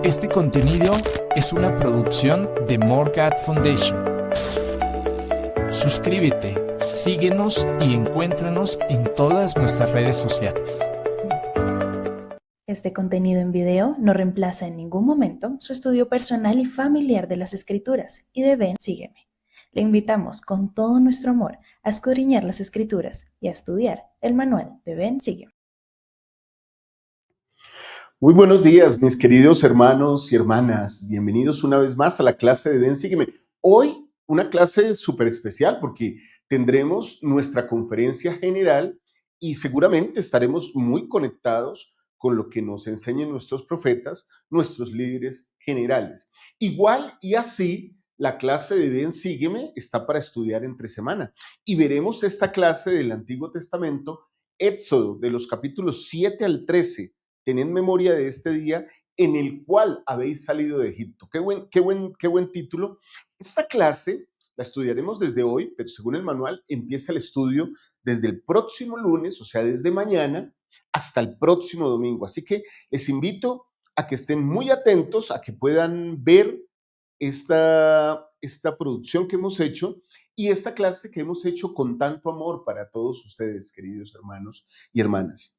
Este contenido es una producción de Morgat Foundation. Suscríbete, síguenos y encuéntranos en todas nuestras redes sociales. Este contenido en video no reemplaza en ningún momento su estudio personal y familiar de las Escrituras y de Ven, Sígueme. Le invitamos con todo nuestro amor a escudriñar las Escrituras y a estudiar el manual de Ven, Sígueme. Muy buenos días, mis queridos hermanos y hermanas. Bienvenidos una vez más a la clase de Ven, Sígueme. Hoy una clase súper especial porque tendremos nuestra conferencia general y seguramente estaremos muy conectados con lo que nos enseñan nuestros profetas, nuestros líderes generales. Igual y así, la clase de Ven, Sígueme está para estudiar entre semana y veremos esta clase del Antiguo Testamento, Éxodo, de los capítulos 7 al 13. Tened memoria de este día en el cual habéis salido de Egipto. Qué buen título. Esta clase la estudiaremos desde hoy, pero según el manual empieza el estudio desde el próximo lunes, o sea, desde mañana hasta el próximo domingo. Así que les invito a que estén muy atentos, a que puedan ver esta producción que hemos hecho y esta clase que hemos hecho con tanto amor para todos ustedes, queridos hermanos y hermanas.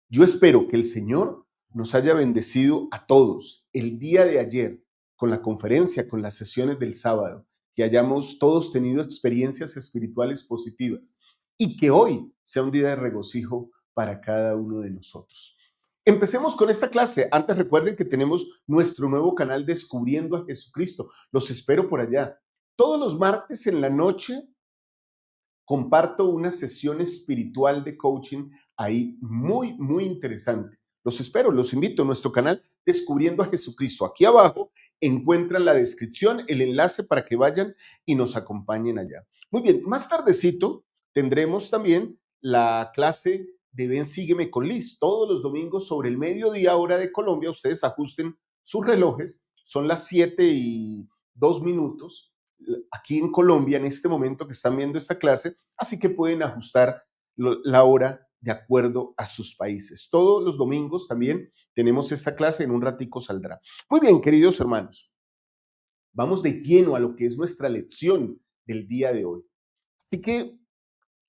Yo espero que el Señor nos haya bendecido a todos el día de ayer con la conferencia, con las sesiones del sábado, que hayamos todos tenido experiencias espirituales positivas y que hoy sea un día de regocijo para cada uno de nosotros. Empecemos con esta clase. Antes recuerden que tenemos nuestro nuevo canal Descubriendo a Jesucristo. Los espero por allá. Todos los martes en la noche comparto una sesión espiritual de coaching ahí muy interesante. Los espero, los invito a nuestro canal Descubriendo a Jesucristo. Aquí abajo encuentran la descripción, el enlace para que vayan y nos acompañen allá. Muy bien, más tardecito tendremos también la clase de Ven, Sígueme con Liz. Todos los domingos sobre el mediodía hora de Colombia, ustedes ajusten sus relojes, son las 7:02 aquí en Colombia en este momento que están viendo esta clase, así que pueden ajustar la hora de acuerdo a sus países. Todos los domingos también tenemos esta clase, en un ratico saldrá. Muy bien, queridos hermanos, vamos de lleno a lo que es nuestra lección del día de hoy. Así que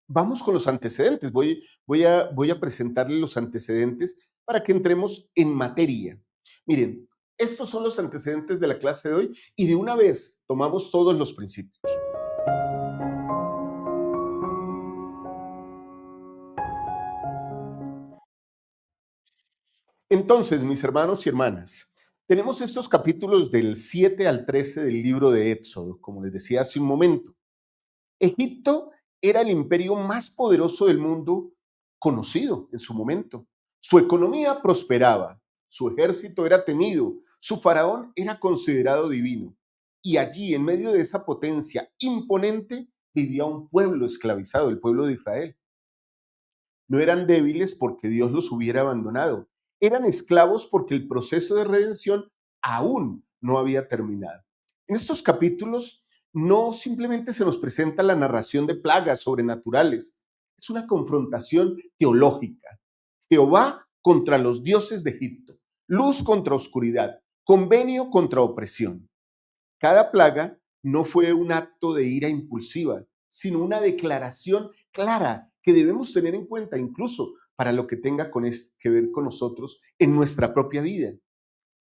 vamos con los antecedentes. Voy a presentarles los antecedentes para que entremos en materia. Miren, estos son los antecedentes de la clase de hoy y de una vez tomamos todos los principios. Entonces, mis hermanos y hermanas, tenemos estos capítulos del 7 al 13 del libro de Éxodo, como les decía hace un momento. Egipto era el imperio más poderoso del mundo conocido en su momento. Su economía prosperaba, su ejército era temido, su faraón era considerado divino. Y allí, en medio de esa potencia imponente, vivía un pueblo esclavizado, el pueblo de Israel. No eran débiles porque Dios los hubiera abandonado. Eran esclavos porque el proceso de redención aún no había terminado. En estos capítulos no simplemente se nos presenta la narración de plagas sobrenaturales, es una confrontación teológica. Jehová contra los dioses de Egipto, luz contra oscuridad, convenio contra opresión. Cada plaga no fue un acto de ira impulsiva, sino una declaración clara que debemos tener en cuenta incluso para lo que tenga que ver con nosotros en nuestra propia vida.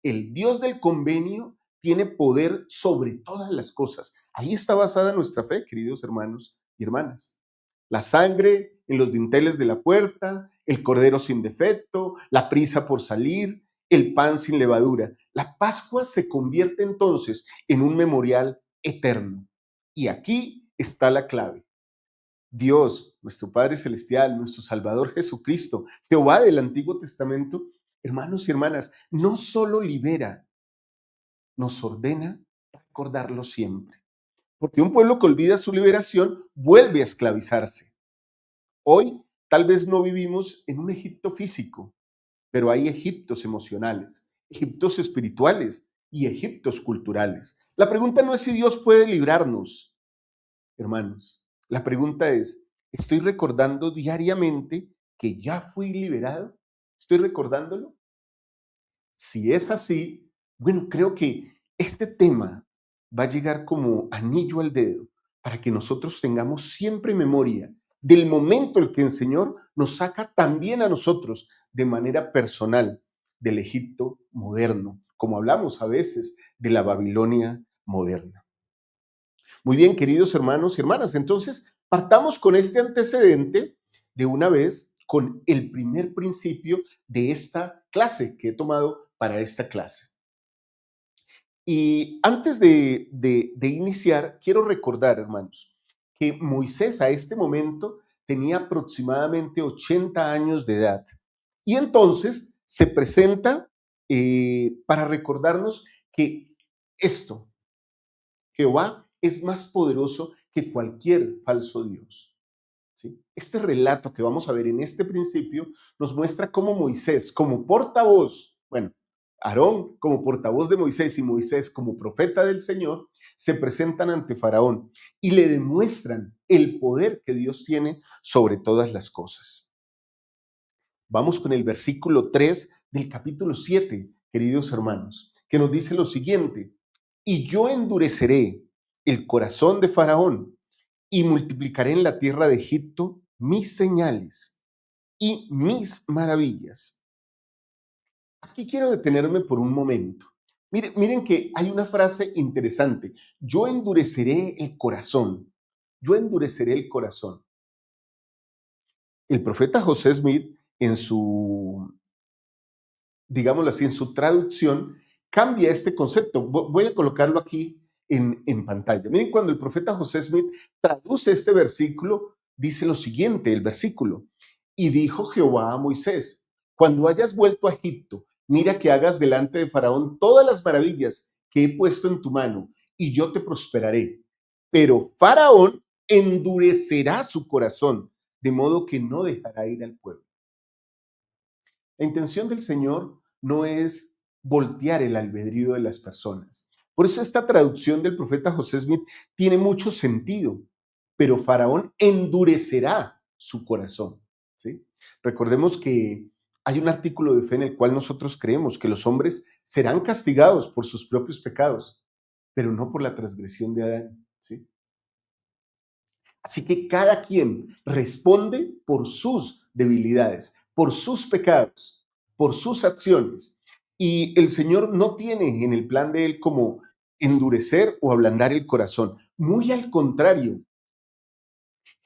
El Dios del convenio tiene poder sobre todas las cosas. Ahí está basada nuestra fe, queridos hermanos y hermanas. La sangre en los dinteles de la puerta, el cordero sin defecto, la prisa por salir, el pan sin levadura. La Pascua se convierte entonces en un memorial eterno. Y aquí está la clave. Dios, nuestro Padre Celestial, nuestro Salvador Jesucristo, Jehová del Antiguo Testamento, hermanos y hermanas, no solo libera, nos ordena recordarlo siempre. Porque un pueblo que olvida su liberación vuelve a esclavizarse. Hoy tal vez no vivimos en un Egipto físico, pero hay Egiptos emocionales, Egiptos espirituales y Egiptos culturales. La pregunta no es si Dios puede librarnos, hermanos. La pregunta es, ¿estoy recordando diariamente que ya fui liberado? ¿Estoy recordándolo? Si es así, bueno, creo que este tema va a llegar como anillo al dedo para que nosotros tengamos siempre memoria del momento en que el Señor nos saca también a nosotros de manera personal del Egipto moderno, como hablamos a veces de la Babilonia moderna. Muy bien, queridos hermanos y hermanas, entonces partamos con este antecedente de una vez con el primer principio de esta clase que he tomado para esta clase. Y antes de iniciar, quiero recordar, hermanos, que Moisés a este momento tenía aproximadamente 80 años de edad. Y entonces se presenta para recordarnos que esto, Jehová, es más poderoso que cualquier falso Dios. ¿Sí? Este relato que vamos a ver en este principio nos muestra cómo Moisés, como portavoz, bueno, Aarón como portavoz de Moisés y Moisés como profeta del Señor, se presentan ante Faraón y le demuestran el poder que Dios tiene sobre todas las cosas. Vamos con el versículo 3 del capítulo 7, queridos hermanos, que nos dice lo siguiente: y yo endureceré el corazón de Faraón y multiplicaré en la tierra de Egipto mis señales y mis maravillas. Aquí quiero detenerme por un momento. Miren que hay una frase interesante. Yo endureceré el corazón. Yo endureceré el corazón. El profeta José Smith, en su, digámoslo así, en su traducción, cambia este concepto. Voy a colocarlo aquí en pantalla. Miren, cuando el profeta José Smith traduce este versículo, dice lo siguiente, el versículo: y dijo Jehová a Moisés, cuando hayas vuelto a Egipto, mira que hagas delante de Faraón todas las maravillas que he puesto en tu mano, y yo te prosperaré. Pero Faraón endurecerá su corazón, de modo que no dejará ir al pueblo. La intención del Señor no es voltear el albedrío de las personas. Por eso esta traducción del profeta José Smith tiene mucho sentido, pero Faraón endurecerá su corazón. ¿Sí? Recordemos que hay un artículo de fe en el cual nosotros creemos que los hombres serán castigados por sus propios pecados, pero no por la transgresión de Adán. ¿Sí? Así que cada quien responde por sus debilidades, por sus pecados, por sus acciones. Y el Señor no tiene en el plan de Él como endurecer o ablandar el corazón. Muy al contrario,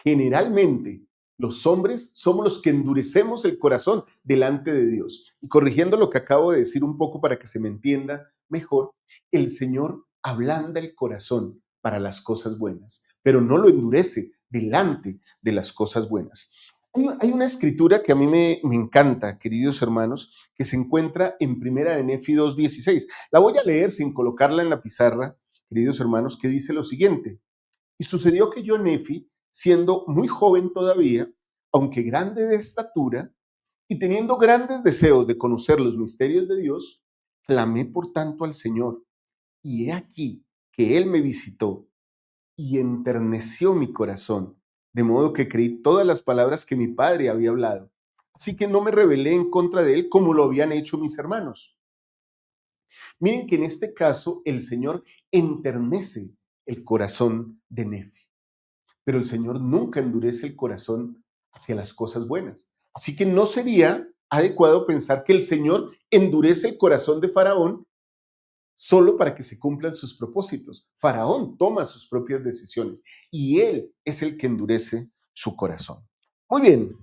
generalmente los hombres somos los que endurecemos el corazón delante de Dios. Y corrigiendo lo que acabo de decir un poco para que se me entienda mejor, el Señor ablanda el corazón para las cosas buenas, pero no lo endurece delante de las cosas buenas. Hay una escritura que a mí me encanta, queridos hermanos, que se encuentra en Primera de Nefi 2:16. La voy a leer sin colocarla en la pizarra, queridos hermanos, que dice lo siguiente: y sucedió que yo, Nefi, siendo muy joven todavía, aunque grande de estatura, y teniendo grandes deseos de conocer los misterios de Dios, clamé por tanto al Señor, y he aquí que Él me visitó y enterneció mi corazón, de modo que creí todas las palabras que mi padre había hablado. Así que no me rebelé en contra de él como lo habían hecho mis hermanos. Miren que en este caso el Señor enternece el corazón de Nefi, pero el Señor nunca endurece el corazón hacia las cosas buenas. Así que no sería adecuado pensar que el Señor endurece el corazón de Faraón solo para que se cumplan sus propósitos. Faraón toma sus propias decisiones y él es el que endurece su corazón. Muy bien,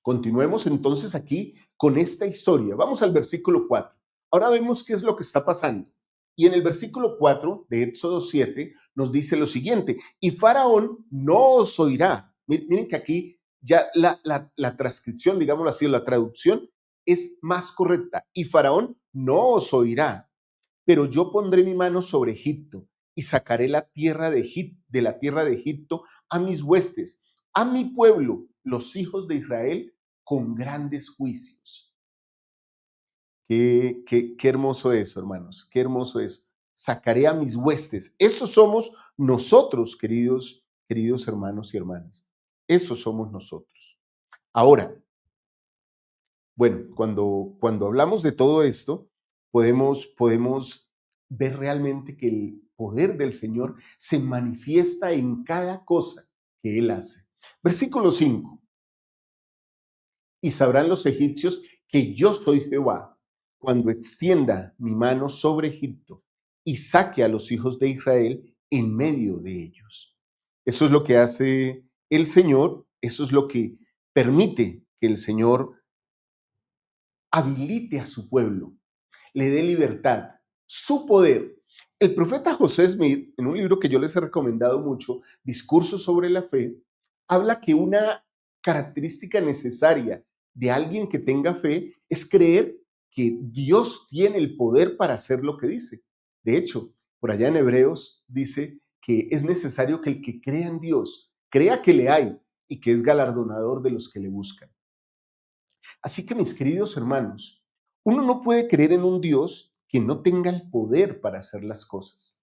continuemos entonces aquí con esta historia. Vamos al versículo 4. Ahora vemos qué es lo que está pasando. Y en el versículo 4 de Éxodo 7 nos dice lo siguiente: y Faraón no os oirá. Miren que aquí ya la transcripción, digámoslo así, la traducción es más correcta. Y Faraón no os oirá, pero yo pondré mi mano sobre Egipto y sacaré la tierra de la tierra de Egipto a mis huestes, a mi pueblo, los hijos de Israel, con grandes juicios. Qué hermoso eso, hermanos, qué hermoso eso. Sacaré a mis huestes. Esos somos nosotros, queridos hermanos y hermanas. Esos somos nosotros. Ahora, Bueno, cuando hablamos de todo esto, podemos ver realmente que el poder del Señor se manifiesta en cada cosa que Él hace. Versículo 5. Y sabrán los egipcios que yo soy Jehová, cuando extienda mi mano sobre Egipto y saque a los hijos de Israel en medio de ellos. Eso es lo que hace el Señor, eso es lo que permite que el Señor habilite a su pueblo, le dé libertad, su poder. El profeta José Smith, en un libro que yo les he recomendado mucho, Discursos sobre la Fe, habla que una característica necesaria de alguien que tenga fe es creer que Dios tiene el poder para hacer lo que dice. De hecho, por allá en Hebreos dice que es necesario que el que crea en Dios, crea que le hay y que es galardonador de los que le buscan. Así que, mis queridos hermanos, uno no puede creer en un Dios que no tenga el poder para hacer las cosas.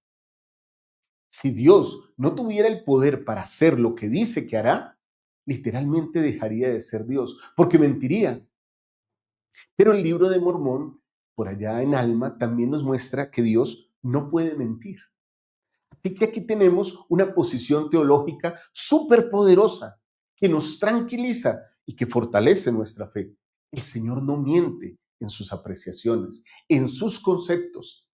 Si Dios no tuviera el poder para hacer lo que dice que hará, literalmente dejaría de ser Dios, porque mentiría. Pero el libro de Mormón, por allá en Alma, también nos muestra que Dios no puede mentir. Así que aquí tenemos una posición teológica súper poderosa que nos tranquiliza y que fortalece nuestra fe. El Señor no miente en sus apreciaciones, en sus conceptos,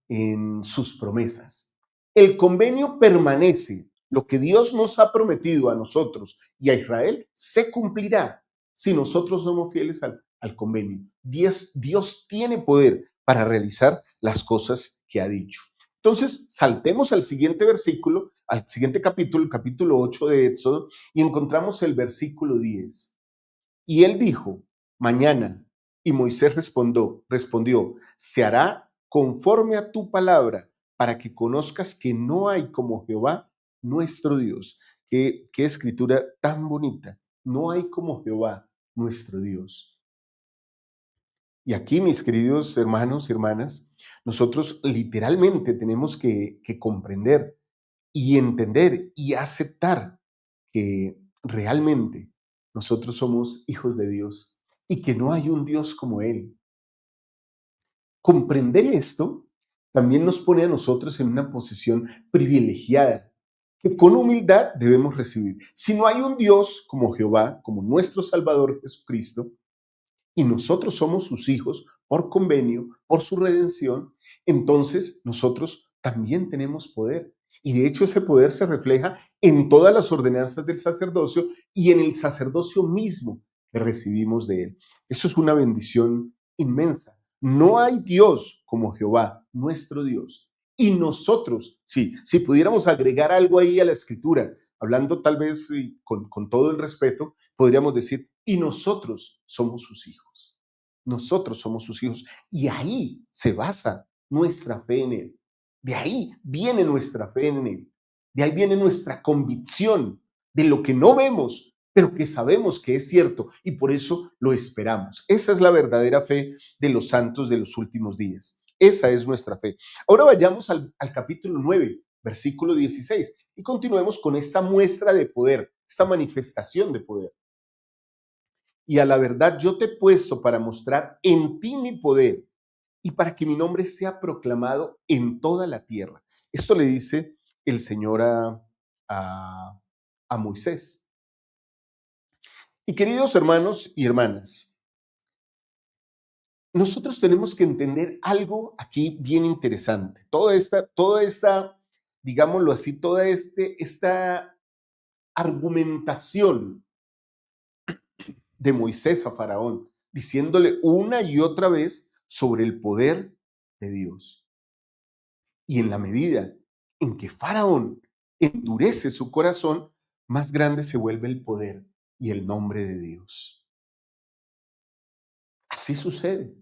en sus promesas. El convenio permanece. Lo que Dios nos ha prometido a nosotros y a Israel se cumplirá si nosotros somos fieles al convenio. Dios tiene poder para realizar las cosas que ha dicho. Entonces, saltemos al siguiente versículo, al siguiente capítulo, el capítulo 8 de Éxodo, y encontramos el versículo 10. Y él dijo, mañana. Y Moisés respondió, se hará conforme a tu palabra, para que conozcas que no hay como Jehová, nuestro Dios. Qué escritura tan bonita. No hay como Jehová, nuestro Dios. Y aquí, mis queridos hermanos y hermanas, nosotros literalmente tenemos que comprender y entender y aceptar que realmente nosotros somos hijos de Dios y que no hay un Dios como Él. Comprender esto también nos pone a nosotros en una posición privilegiada que con humildad debemos recibir. Si no hay un Dios como Jehová, como nuestro Salvador Jesucristo, y nosotros somos sus hijos por convenio, por su redención, entonces nosotros también tenemos poder. Y de hecho ese poder se refleja en todas las ordenanzas del sacerdocio y en el sacerdocio mismo que recibimos de él. Eso es una bendición inmensa. No hay Dios como Jehová, nuestro Dios. Y nosotros, sí, si pudiéramos agregar algo ahí a la escritura, hablando tal vez con todo el respeto, podríamos decir, y nosotros somos sus hijos. Nosotros somos sus hijos. Y ahí se basa nuestra fe en Él. De ahí viene nuestra fe en Él. De ahí viene nuestra convicción de lo que no vemos, pero que sabemos que es cierto y por eso lo esperamos. Esa es la verdadera fe de los santos de los últimos días. Esa es nuestra fe. Ahora vayamos al capítulo 9, versículo 16, y continuemos con esta muestra de poder, esta manifestación de poder. Y a la verdad yo te he puesto para mostrar en ti mi poder y para que mi nombre sea proclamado en toda la tierra. Esto le dice el Señor a Moisés. Y queridos hermanos y hermanas, nosotros tenemos que entender algo aquí bien interesante. Toda esta, digámoslo así, esta argumentación de Moisés a Faraón, diciéndole una y otra vez sobre el poder de Dios. Y en la medida en que Faraón endurece su corazón, más grande se vuelve el poder y el nombre de Dios. Así sucede.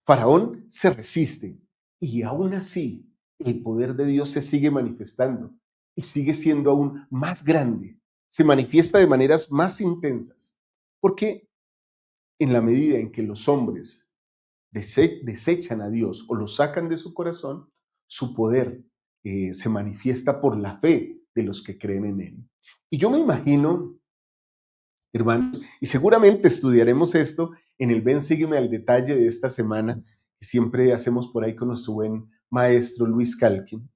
Faraón se resiste y aún así el poder de Dios se sigue manifestando y sigue siendo aún más grande. Se manifiesta de maneras más intensas. Porque en la medida en que los hombres desechan a Dios o lo sacan de su corazón, su poder se manifiesta por la fe de los que creen en Él. Y yo me imagino hermanos, y seguramente estudiaremos esto en el Ven, sígueme al detalle de esta semana, que siempre hacemos por ahí con nuestro buen maestro Luis Calkin.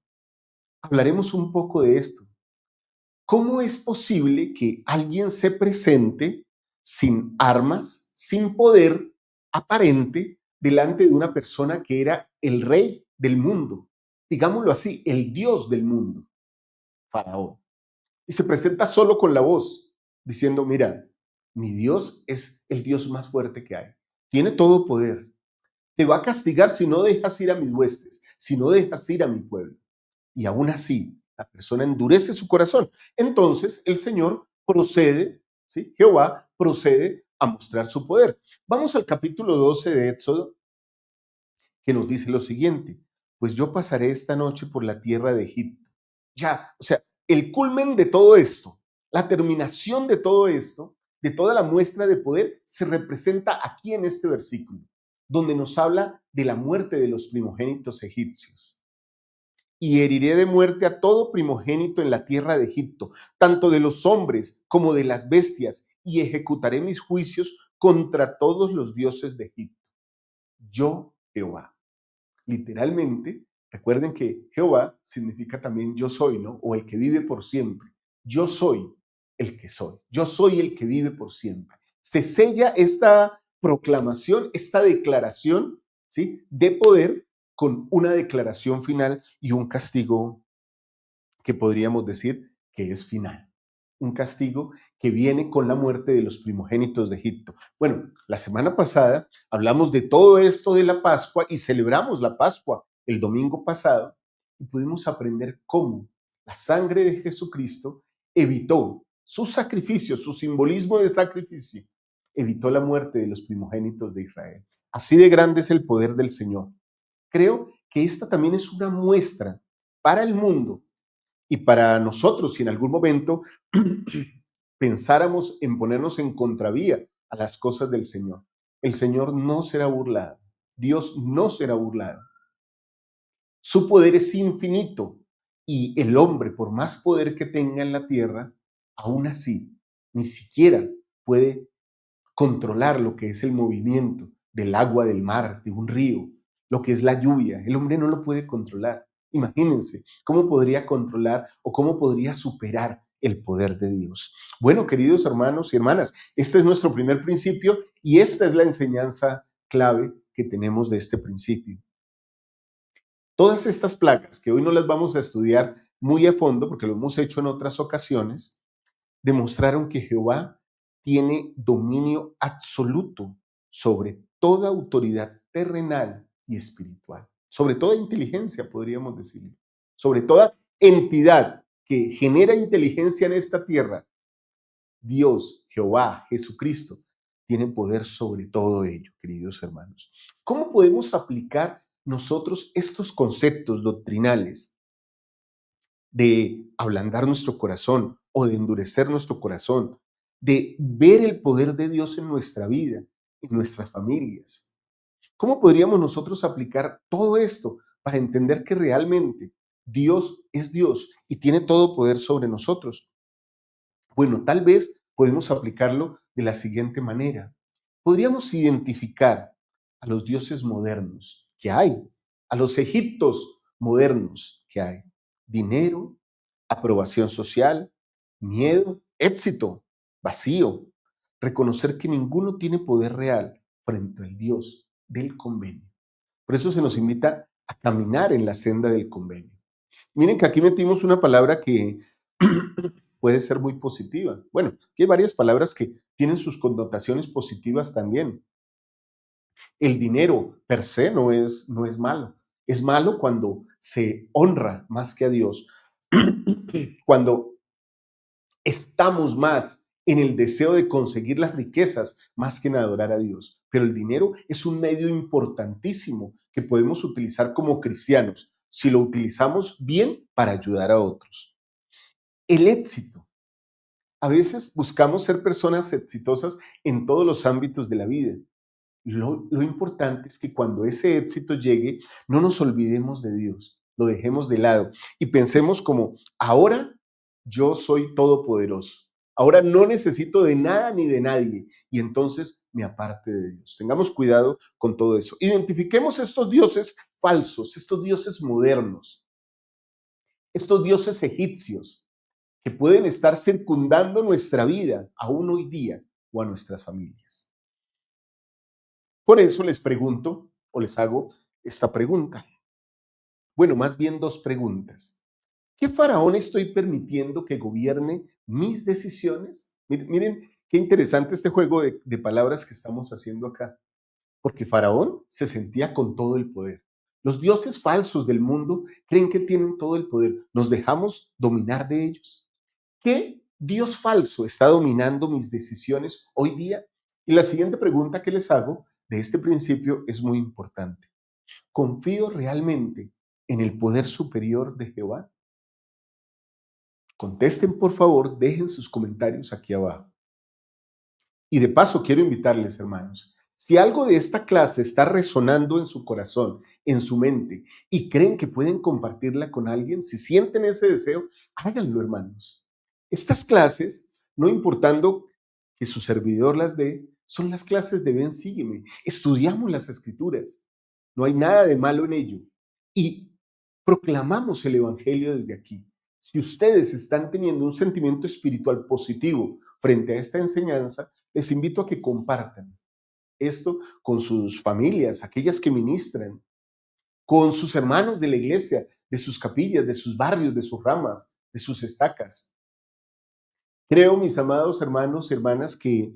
Hablaremos un poco de esto. ¿Cómo es posible que alguien se presente sin armas, sin poder aparente, delante de una persona que era el rey del mundo? Digámoslo así, el Dios del mundo, Faraón. Y se presenta solo con la voz, diciendo, mira, mi Dios es el Dios más fuerte que hay. Tiene todo poder. Te va a castigar si no dejas ir a mis huestes, si no dejas ir a mi pueblo. Y aún así, la persona endurece su corazón. Entonces, el Señor procede, ¿sí? Jehová procede a mostrar su poder. Vamos al capítulo 12 de Éxodo, que nos dice lo siguiente: pues yo pasaré esta noche por la tierra de Egipto. Ya, o sea, el culmen de todo esto, la terminación de todo esto, de toda la muestra de poder, se representa aquí en este versículo, donde nos habla de la muerte de los primogénitos egipcios. Y heriré de muerte a todo primogénito en la tierra de Egipto, tanto de los hombres como de las bestias, y ejecutaré mis juicios contra todos los dioses de Egipto. Yo, Jehová. Literalmente, recuerden que Jehová significa también yo soy, ¿no? O el que vive por siempre. Yo soy el que soy. Yo soy el que vive por siempre. Se sella esta proclamación, esta declaración, ¿sí? De poder con una declaración final y un castigo que podríamos decir que es final. Un castigo que viene con la muerte de los primogénitos de Egipto. Bueno, la semana pasada hablamos de todo esto de la Pascua y celebramos la Pascua el domingo pasado y pudimos aprender cómo la sangre de Jesucristo evitó su sacrificio, su simbolismo de sacrificio, evitó la muerte de los primogénitos de Israel. Así de grande es el poder del Señor. Creo que esta también es una muestra para el mundo y para nosotros, si en algún momento pensáramos en ponernos en contravía a las cosas del Señor. El Señor no será burlado. Dios no será burlado. Su poder es infinito y el hombre, por más poder que tenga en la tierra, aún así, ni siquiera puede controlar lo que es el movimiento del agua del mar, de un río, lo que es la lluvia. El hombre no lo puede controlar. Imagínense cómo podría controlar o cómo podría superar el poder de Dios. Bueno, queridos hermanos y hermanas, este es nuestro primer principio y esta es la enseñanza clave que tenemos de este principio. Todas estas plagas, que hoy no las vamos a estudiar muy a fondo porque lo hemos hecho en otras ocasiones, demostraron que Jehová tiene dominio absoluto sobre toda autoridad terrenal y espiritual, sobre toda inteligencia, podríamos decirlo, sobre toda entidad que genera inteligencia en esta tierra. Dios, Jehová, Jesucristo, tiene poder sobre todo ello, queridos hermanos. ¿Cómo podemos aplicar nosotros estos conceptos doctrinales de ablandar nuestro corazón o de endurecer nuestro corazón, de ver el poder de Dios en nuestra vida, en nuestras familias? ¿Cómo podríamos nosotros aplicar todo esto para entender que realmente Dios es Dios y tiene todo poder sobre nosotros? Bueno, tal vez podemos aplicarlo de la siguiente manera. Podríamos identificar a los dioses modernos que hay, a los egiptos modernos que hay. Dinero, aprobación social, miedo, éxito, vacío. Reconocer que ninguno tiene poder real frente al Dios del convenio. Por eso se nos invita a caminar en la senda del convenio. Miren que aquí metimos una palabra que puede ser muy positiva. Bueno, aquí hay varias palabras que tienen sus connotaciones positivas también. El dinero per se no es malo. Es malo cuando se honra más que a Dios, cuando estamos más en el deseo de conseguir las riquezas más que en adorar a Dios. Pero el dinero es un medio importantísimo que podemos utilizar como cristianos si lo utilizamos bien para ayudar a otros. El éxito. A veces buscamos ser personas exitosas en todos los ámbitos de la vida. Lo importante es que cuando ese éxito llegue, no nos olvidemos de Dios, lo dejemos de lado y pensemos como, ahora yo soy todopoderoso. Ahora no necesito de nada ni de nadie y entonces me aparte de Dios. Tengamos cuidado con todo eso. Identifiquemos estos dioses falsos, estos dioses modernos, estos dioses egipcios que pueden estar circundando nuestra vida aún hoy día o a nuestras familias. Por eso les pregunto o les hago esta pregunta. Bueno, más bien dos preguntas. ¿Qué faraón estoy permitiendo que gobierne mis decisiones? Miren qué interesante este juego de palabras que estamos haciendo acá. Porque Faraón se sentía con todo el poder. Los dioses falsos del mundo creen que tienen todo el poder. ¿Nos dejamos dominar de ellos? ¿Qué Dios falso está dominando mis decisiones hoy día? Y la siguiente pregunta que les hago de este principio es muy importante. ¿Confío realmente en el poder superior de Jehová? Contesten, por favor, dejen sus comentarios aquí abajo. Y de paso, quiero invitarles, hermanos, si algo de esta clase está resonando en su corazón, en su mente, y creen que pueden compartirla con alguien, si sienten ese deseo, háganlo, hermanos. Estas clases, no importando que su servidor las dé, son las clases de Ven, Sígueme. Estudiamos las Escrituras. No hay nada de malo en ello. Y proclamamos el Evangelio desde aquí. Si ustedes están teniendo un sentimiento espiritual positivo frente a esta enseñanza, les invito a que compartan esto con sus familias, aquellas que ministran, con sus hermanos de la iglesia, de sus capillas, de sus barrios, de sus ramas, de sus estacas. Creo, mis amados hermanos y hermanas, que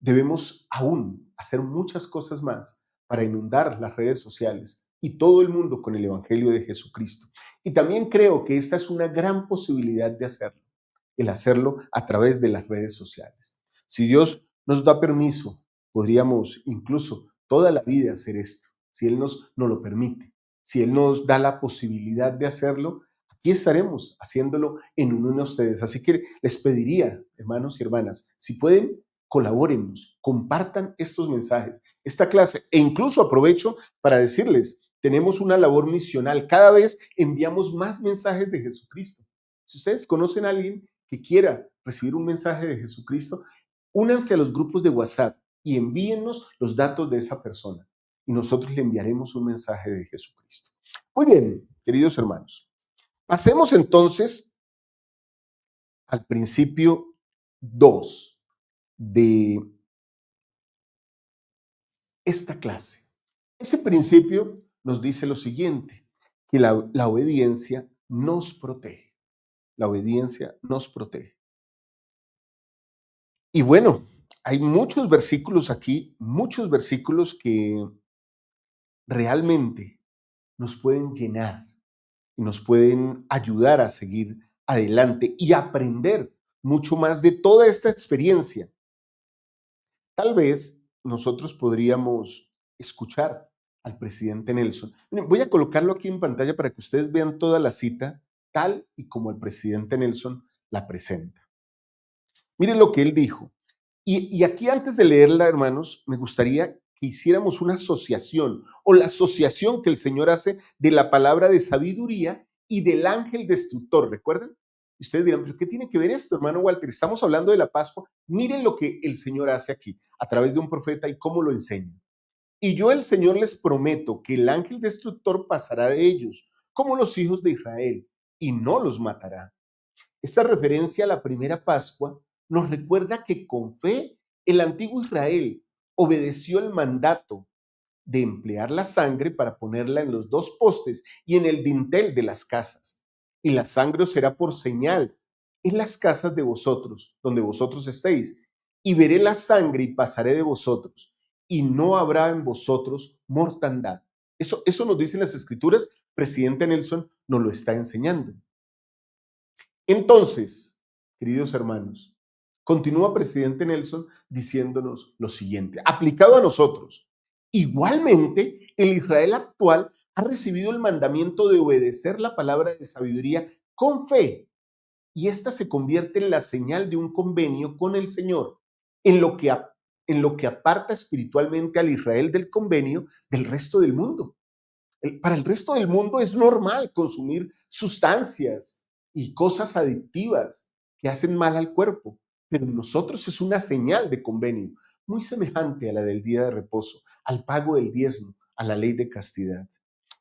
debemos aún hacer muchas cosas más para inundar las redes sociales y todo el mundo con el Evangelio de Jesucristo. Y también creo que esta es una gran posibilidad de hacerlo, el hacerlo a través de las redes sociales. Si Dios nos da permiso, podríamos incluso toda la vida hacer esto, si Él nos lo permite, si Él nos da la posibilidad de hacerlo. Aquí estaremos haciéndolo en uno de ustedes. Así que les pediría, hermanos y hermanas, si pueden, colabórennos, compartan estos mensajes, esta clase, e incluso aprovecho para decirles, tenemos una labor misional. Cada vez enviamos más mensajes de Jesucristo. Si ustedes conocen a alguien que quiera recibir un mensaje de Jesucristo, únanse a los grupos de WhatsApp y envíennos los datos de esa persona y nosotros le enviaremos un mensaje de Jesucristo. Muy bien, queridos hermanos. Pasemos entonces al principio 2 de esta clase. Ese principio nos dice lo siguiente, que la obediencia nos protege. La obediencia nos protege. Y bueno, hay muchos versículos aquí, muchos versículos que realmente nos pueden llenar y nos pueden ayudar a seguir adelante y aprender mucho más de toda esta experiencia. Tal vez nosotros podríamos escuchar al presidente Nelson. Miren, voy a colocarlo aquí en pantalla para que ustedes vean toda la cita tal y como el presidente Nelson la presenta. Miren lo que él dijo. Y aquí antes de leerla, hermanos, me gustaría que hiciéramos una asociación o la asociación que el Señor hace de la palabra de sabiduría y del ángel destructor. ¿Recuerdan? Ustedes dirán, ¿pero qué tiene que ver esto, hermano Walter? Estamos hablando de la Pascua. Miren lo que el Señor hace aquí a través de un profeta y cómo lo enseña. Y yo, el Señor, les prometo que el ángel destructor pasará de ellos, como los hijos de Israel, y no los matará. Esta referencia a la primera Pascua nos recuerda que con fe el antiguo Israel obedeció el mandato de emplear la sangre para ponerla en los dos postes y en el dintel de las casas. Y la sangre os será por señal en las casas de vosotros, donde vosotros estéis. Y veré la sangre y pasaré de vosotros, y no habrá en vosotros mortandad. Eso nos dicen las Escrituras, presidente Nelson nos lo está enseñando. Entonces, queridos hermanos, continúa presidente Nelson diciéndonos lo siguiente, aplicado a nosotros. Igualmente, el Israel actual ha recibido el mandamiento de obedecer la palabra de sabiduría con fe, y esta se convierte en la señal de un convenio con el Señor, en lo que aparta espiritualmente al Israel del convenio del resto del mundo. Para el resto del mundo es normal consumir sustancias y cosas adictivas que hacen mal al cuerpo. pero en nosotros es una señal de convenio, muy semejante a la del día de reposo, al pago del diezmo, a la ley de castidad.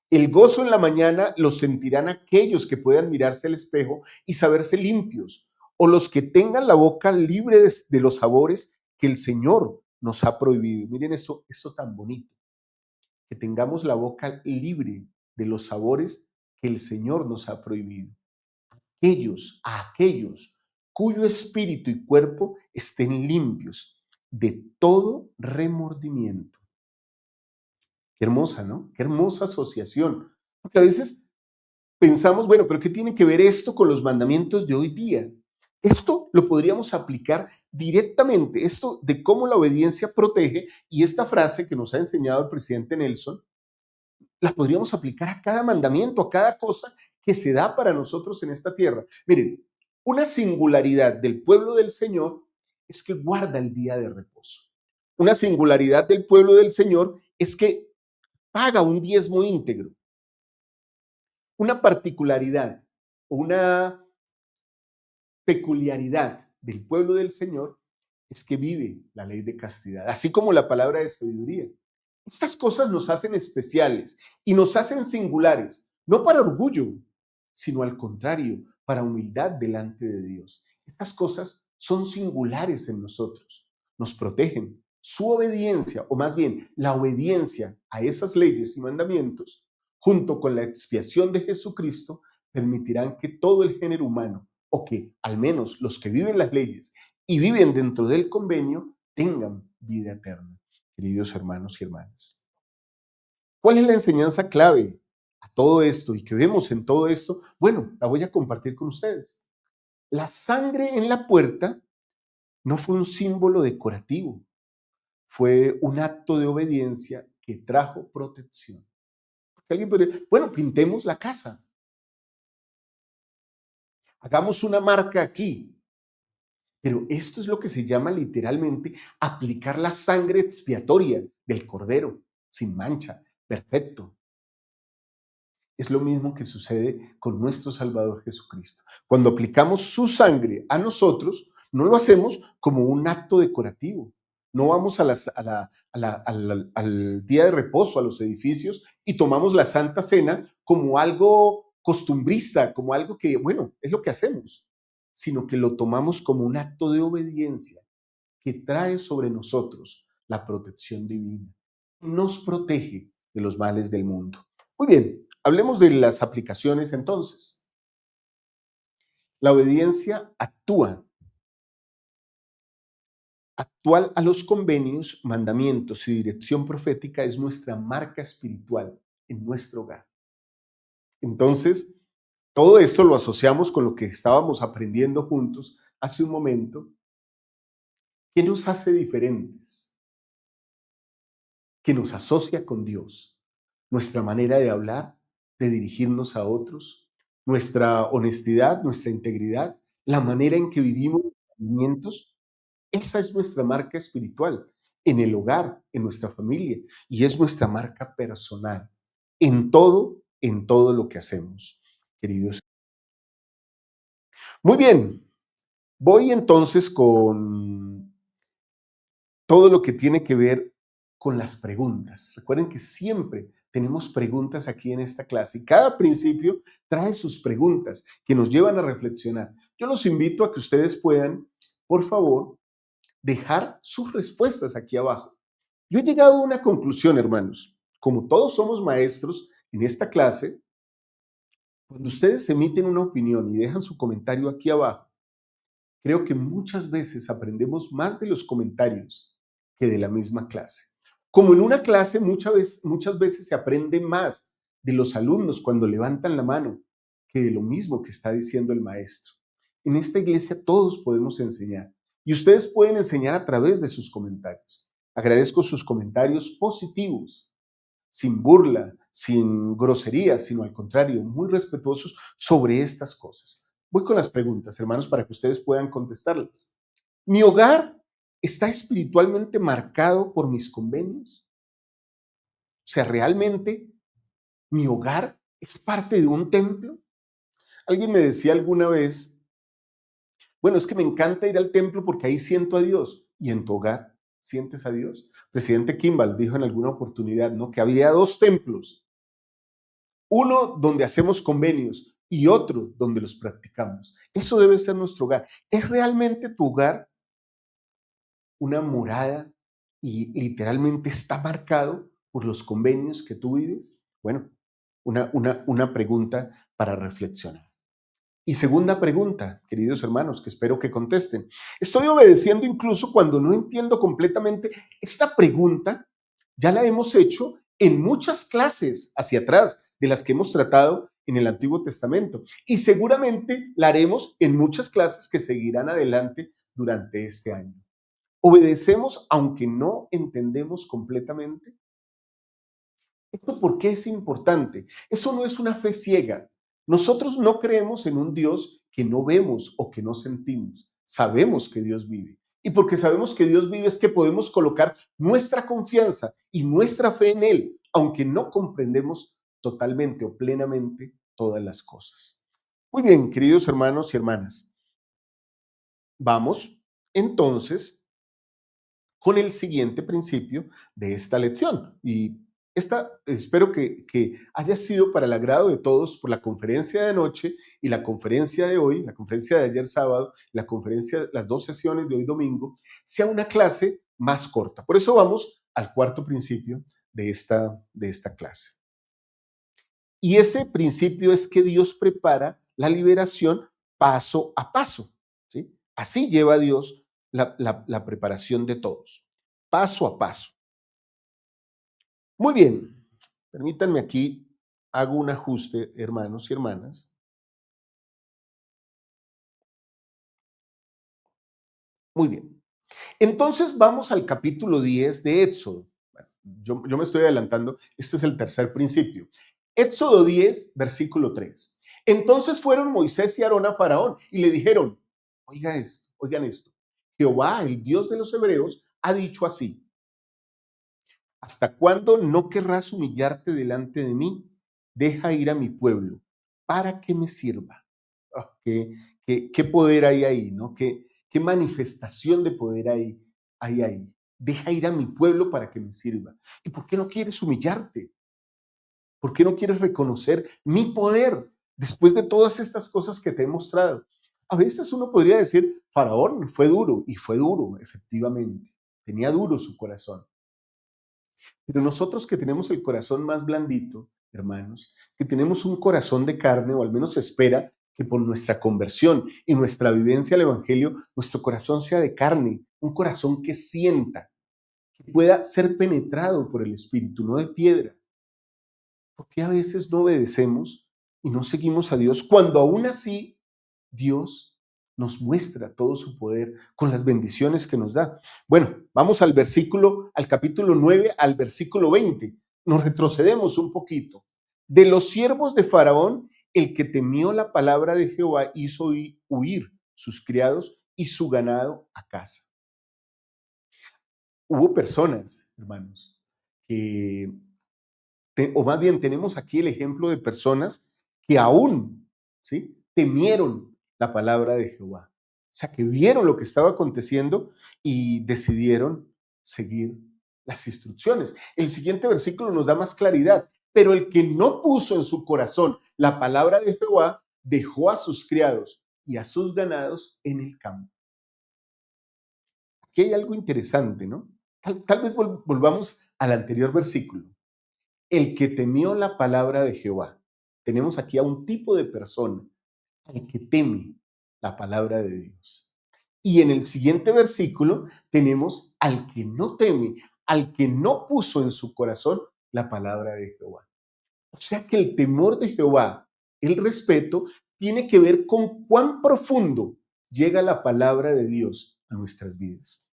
El gozo en la mañana lo sentirán aquellos que puedan mirarse al espejo y saberse limpios, o los que tengan la boca libre de los sabores que el Señor nos ha prohibido. Miren esto tan bonito, que tengamos la boca libre de los sabores que el Señor nos ha prohibido. A aquellos cuyo espíritu y cuerpo estén limpios de todo remordimiento. Qué hermosa, ¿no? Qué hermosa asociación. Porque a veces pensamos, bueno, pero ¿qué tiene que ver esto con los mandamientos de hoy día? Esto lo podríamos aplicar directamente, esto de cómo la obediencia protege, y esta frase que nos ha enseñado el presidente Nelson, la podríamos aplicar a cada mandamiento, a cada cosa que se da para nosotros en esta tierra. Miren, una singularidad del pueblo del Señor es que guarda el día de reposo. Una singularidad del pueblo del Señor es que paga un diezmo íntegro. Una particularidad, una peculiaridad del pueblo del Señor es que vive la ley de castidad, así como la palabra de sabiduría. Estas cosas nos hacen especiales y nos hacen singulares, no para orgullo, sino al contrario, para humildad delante de Dios. Estas cosas son singulares en nosotros, nos protegen. Su obediencia, o más bien la obediencia a esas leyes y mandamientos, junto con la expiación de Jesucristo, permitirán que todo el género humano, o que al menos los que viven las leyes y viven dentro del convenio, tengan vida eterna. Queridos hermanos y hermanas, ¿cuál es la enseñanza clave a todo esto y que vemos en todo esto? Bueno, la voy a compartir con ustedes. La sangre en la puerta no fue un símbolo decorativo, fue un acto de obediencia que trajo protección. Porque alguien podría, bueno, pintemos la casa, hagamos una marca aquí. Pero esto es lo que se llama literalmente aplicar la sangre expiatoria del Cordero, sin mancha, perfecto. Es lo mismo que sucede con nuestro Salvador Jesucristo. Cuando aplicamos su sangre a nosotros, no lo hacemos como un acto decorativo. No vamos al día de reposo, a los edificios, y tomamos la Santa Cena como algo costumbrista, como algo que, bueno, es lo que hacemos, sino que lo tomamos como un acto de obediencia que trae sobre nosotros la protección divina. Nos protege de los males del mundo. Muy bien, hablemos de las aplicaciones entonces. La obediencia actual a los convenios, mandamientos y dirección profética es nuestra marca espiritual en nuestro hogar. Entonces, todo esto lo asociamos con lo que estábamos aprendiendo juntos hace un momento. ¿Qué nos hace diferentes? ¿Qué nos asocia con Dios? Nuestra manera de hablar, de dirigirnos a otros, nuestra honestidad, nuestra integridad, la manera en que vivimos los movimientos. Esa es nuestra marca espiritual en el hogar, en nuestra familia, y es nuestra marca personal en todo lo que hacemos, queridos. Muy bien, voy entonces con todo lo que tiene que ver con las preguntas. Recuerden que siempre tenemos preguntas aquí en esta clase y cada principio trae sus preguntas que nos llevan a reflexionar. Yo los invito a que ustedes puedan, por favor, dejar sus respuestas aquí abajo. Yo he llegado a una conclusión, hermanos. Como todos somos maestros en esta clase, cuando ustedes emiten una opinión y dejan su comentario aquí abajo, creo que muchas veces aprendemos más de los comentarios que de la misma clase. Como en una clase muchas veces se aprende más de los alumnos cuando levantan la mano que de lo mismo que está diciendo el maestro. En esta iglesia todos podemos enseñar y ustedes pueden enseñar a través de sus comentarios. Agradezco sus comentarios positivos, sin burla, sin grosería, sino al contrario, muy respetuosos sobre estas cosas. Voy con las preguntas, hermanos, para que ustedes puedan contestarlas. ¿Mi hogar está espiritualmente marcado por mis convenios? O sea, ¿realmente mi hogar es parte de un templo? Alguien me decía alguna vez, Bueno, es que me encanta ir al templo porque ahí siento a Dios. ¿Y en tu hogar sientes a Dios? Presidente Kimball dijo en alguna oportunidad, ¿no?, que había dos templos. Uno donde hacemos convenios y otro donde los practicamos. Eso debe ser nuestro hogar. ¿Es realmente tu hogar una morada y literalmente está marcado por los convenios que tú vives? Bueno, una pregunta para reflexionar. Y segunda pregunta, queridos hermanos, que espero que contesten. ¿Estoy obedeciendo incluso cuando no entiendo completamente? Esta pregunta ya la hemos hecho en muchas clases hacia atrás de las que hemos tratado en el Antiguo Testamento. Y seguramente la haremos en muchas clases que seguirán adelante durante este año. ¿Obedecemos aunque no entendemos completamente? ¿Esto por qué es importante? Eso no es una fe ciega. Nosotros no creemos en un Dios que no vemos o que no sentimos. Sabemos que Dios vive. Y porque sabemos que Dios vive es que podemos colocar nuestra confianza y nuestra fe en Él, aunque no comprendemos totalmente o plenamente todas las cosas. Muy bien, queridos hermanos y hermanas. Vamos entonces con el siguiente principio de esta lección. Y esta espero que haya sido para el agrado de todos por la conferencia de anoche y la conferencia de hoy, la conferencia de ayer sábado, la conferencia, las dos sesiones de hoy domingo, sea una clase más corta. Por eso vamos al cuarto principio de esta clase. Y ese principio es que Dios prepara la liberación paso a paso, ¿sí? Así lleva Dios la preparación de todos, paso a paso. Muy bien, permítanme aquí, hago un ajuste, hermanos y hermanas. Muy bien. Entonces vamos al capítulo 10 de Éxodo. Bueno, yo me estoy adelantando, este es el tercer principio. Éxodo 10, versículo 3. Entonces fueron Moisés y Aarón a Faraón y le dijeron, oigan esto, Jehová, el Dios de los hebreos, ha dicho así, ¿hasta cuándo no querrás humillarte delante de mí? Deja ir a mi pueblo para que me sirva. Ah, qué poder hay ahí, ¿no? Qué manifestación de poder hay ahí. Deja ir a mi pueblo para que me sirva. ¿Y por qué no quieres humillarte? ¿Por qué no quieres reconocer mi poder después de todas estas cosas que te he mostrado? A veces uno podría decir, Faraón fue duro, y fue duro, efectivamente. Tenía duro su corazón. Pero nosotros que tenemos el corazón más blandito, hermanos, que tenemos un corazón de carne, o al menos se espera que por nuestra conversión y nuestra vivencia al Evangelio, nuestro corazón sea de carne, un corazón que sienta, que pueda ser penetrado por el Espíritu, no de piedra. ¿Por qué a veces no obedecemos y no seguimos a Dios cuando aún así Dios nos muestra todo su poder con las bendiciones que nos da? Bueno, vamos al capítulo 9, al versículo 20. Nos retrocedemos un poquito. De los siervos de Faraón, el que temió la palabra de Jehová hizo huir sus criados y su ganado a casa. Hubo personas, hermanos, o más bien tenemos aquí el ejemplo de personas que aún, ¿sí?, temieron la palabra de Jehová. O sea, que vieron lo que estaba aconteciendo y decidieron seguir las instrucciones. El siguiente versículo nos da más claridad. Pero el que no puso en su corazón la palabra de Jehová, dejó a sus criados y a sus ganados en el campo. Aquí hay algo interesante, ¿no? Tal vez volvamos al anterior versículo. El que temió la palabra de Jehová. Tenemos aquí a un tipo de persona, el que teme la palabra de Dios. Y en el siguiente versículo tenemos al que no teme, al que no puso en su corazón la palabra de Jehová. O sea que el temor de Jehová, el respeto, tiene que ver con cuán profundo llega la palabra de Dios a nuestras vidas.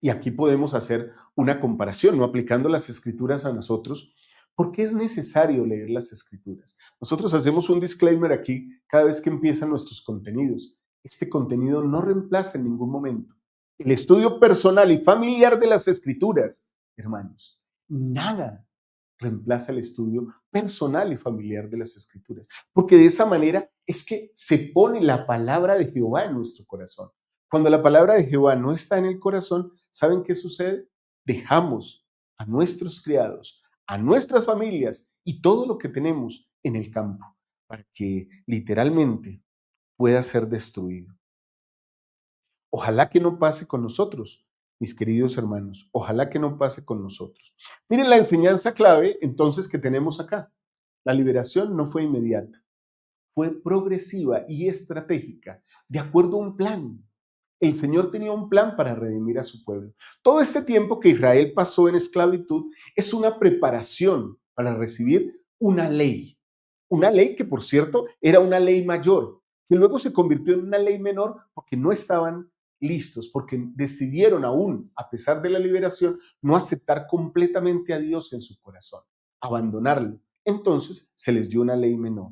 Y aquí podemos hacer una comparación, no aplicando las escrituras a nosotros, porque es necesario leer las escrituras. Nosotros hacemos un disclaimer aquí cada vez que empiezan nuestros contenidos. Este contenido no reemplaza en ningún momento el estudio personal y familiar de las escrituras, hermanos. Nada reemplaza el estudio personal y familiar de las escrituras, porque de esa manera es que se pone la palabra de Jehová en nuestro corazón. Cuando la palabra de Jehová no está en el corazón, ¿saben qué sucede? Dejamos a nuestros criados, a nuestras familias y todo lo que tenemos en el campo para que literalmente pueda ser destruido. Ojalá que no pase con nosotros, mis queridos hermanos. Ojalá que no pase con nosotros. Miren la enseñanza clave entonces que tenemos acá. La liberación no fue inmediata, fue progresiva y estratégica, de acuerdo a un plan. El Señor tenía un plan para redimir a su pueblo. Todo este tiempo que Israel pasó en esclavitud es una preparación para recibir una ley que, por cierto, era una ley mayor, que luego se convirtió en una ley menor porque no estaban listos, porque decidieron aún, a pesar de la liberación, no aceptar completamente a Dios en su corazón, abandonarlo. Entonces se les dio una ley menor.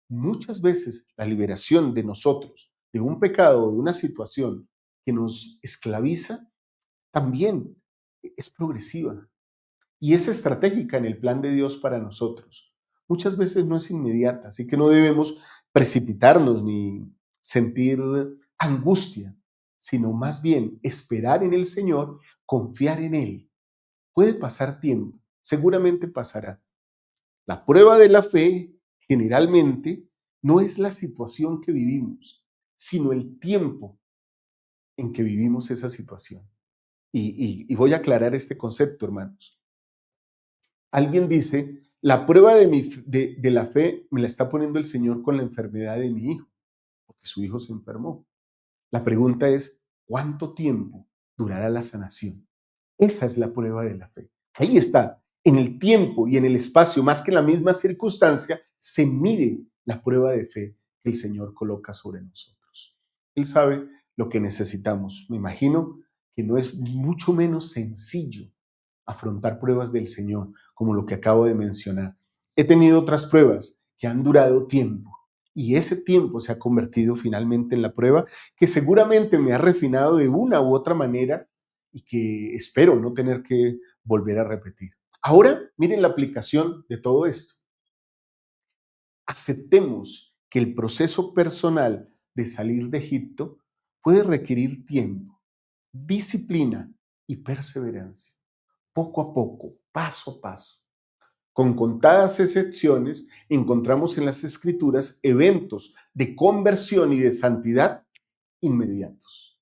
Muchas veces la liberación de nosotros, de un pecado o de una situación que nos esclaviza, también es progresiva y es estratégica en el plan de Dios para nosotros. Muchas veces no es inmediata, así que no debemos precipitarnos ni sentir angustia, sino más bien esperar en el Señor, confiar en Él. Puede pasar tiempo, seguramente pasará. La prueba de la fe generalmente no es la situación que vivimos, sino el tiempo en que vivimos esa situación. Y voy a aclarar este concepto, hermanos. Alguien dice, la prueba de la fe me la está poniendo el Señor con la enfermedad de mi hijo, porque su hijo se enfermó. La pregunta es, ¿cuánto tiempo durará la sanación? Esa es la prueba de la fe. Ahí está, en el tiempo y en el espacio, más que en la misma circunstancia, se mide la prueba de fe que el Señor coloca sobre nosotros. Él sabe lo que necesitamos. Me imagino que no es mucho menos sencillo afrontar pruebas del Señor, como lo que acabo de mencionar. He tenido otras pruebas que han durado tiempo y ese tiempo se ha convertido finalmente en la prueba que seguramente me ha refinado de una u otra manera y que espero no tener que volver a repetir. Ahora, miren la aplicación de todo esto. Aceptemos que el proceso personal de salir de Egipto puede requerir tiempo, disciplina y perseverancia, poco a poco, paso a paso. Con contadas excepciones, encontramos en las Escrituras eventos de conversión y de santidad inmediatos.